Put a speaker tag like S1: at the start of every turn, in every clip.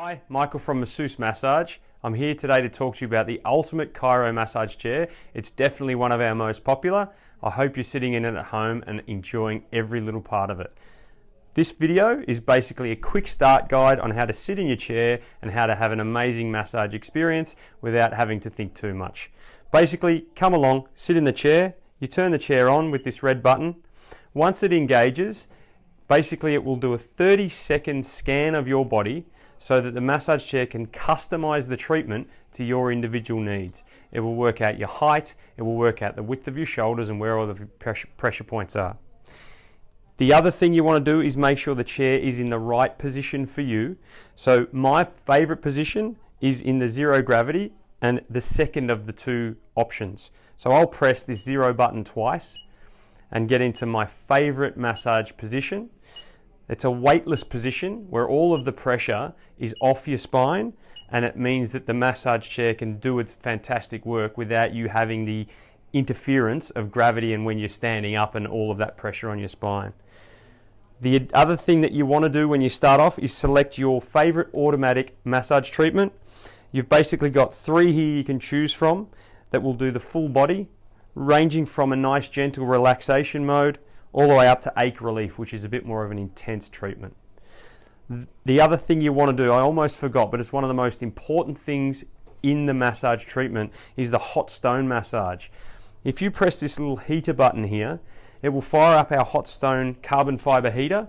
S1: Hi, Michael from Masseuse Massage. I'm here today to talk to you about the ultimate Chiro Massage Chair. It's definitely one of our most popular. I hope you're sitting in it at home and enjoying every little part of it. This video is basically a quick start guide on how to sit in your chair and how to have an amazing massage experience without having to think too much. Basically, come along, sit in the chair, you turn the chair on with this red button. Once it engages, basically it will do a 30-second scan of your body so that the massage chair can customize the treatment to your individual needs. It will work out your height, it will work out the width of your shoulders and where all the pressure points are. The other thing you want to do is make sure the chair is in the right position for you. So my favorite position is in the zero gravity and the second of the two options. So I'll press this zero button twice and get into my favorite massage position. It's a weightless position where all of the pressure is off your spine, and it means that the massage chair can do its fantastic work without you having the interference of gravity and when you're standing up and all of that pressure on your spine. The other thing that you want to do when you start off is select your favorite automatic massage treatment. You've basically got 3 here you can choose from that will do the full body, ranging from a nice gentle relaxation mode all the way up to ache relief, which is a bit more of an intense treatment. The other thing you want to do, I almost forgot, but it's one of the most important things in the massage treatment, is the hot stone massage. If you press this little heater button here, it will fire up our hot stone carbon fiber heater,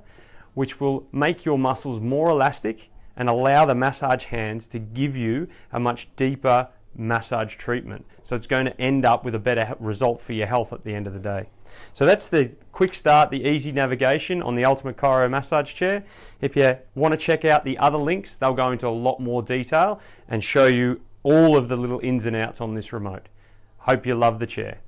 S1: which will make your muscles more elastic and allow the massage hands to give you a much deeper massage treatment. So it's going to end up with a better result for your health at the end of the day. So that's the quick start, the easy navigation on the Ultimate Chiro Massage Chair. If you want to check out the other links, they'll go into a lot more detail and show you all of the little ins and outs on this remote. Hope you love the chair.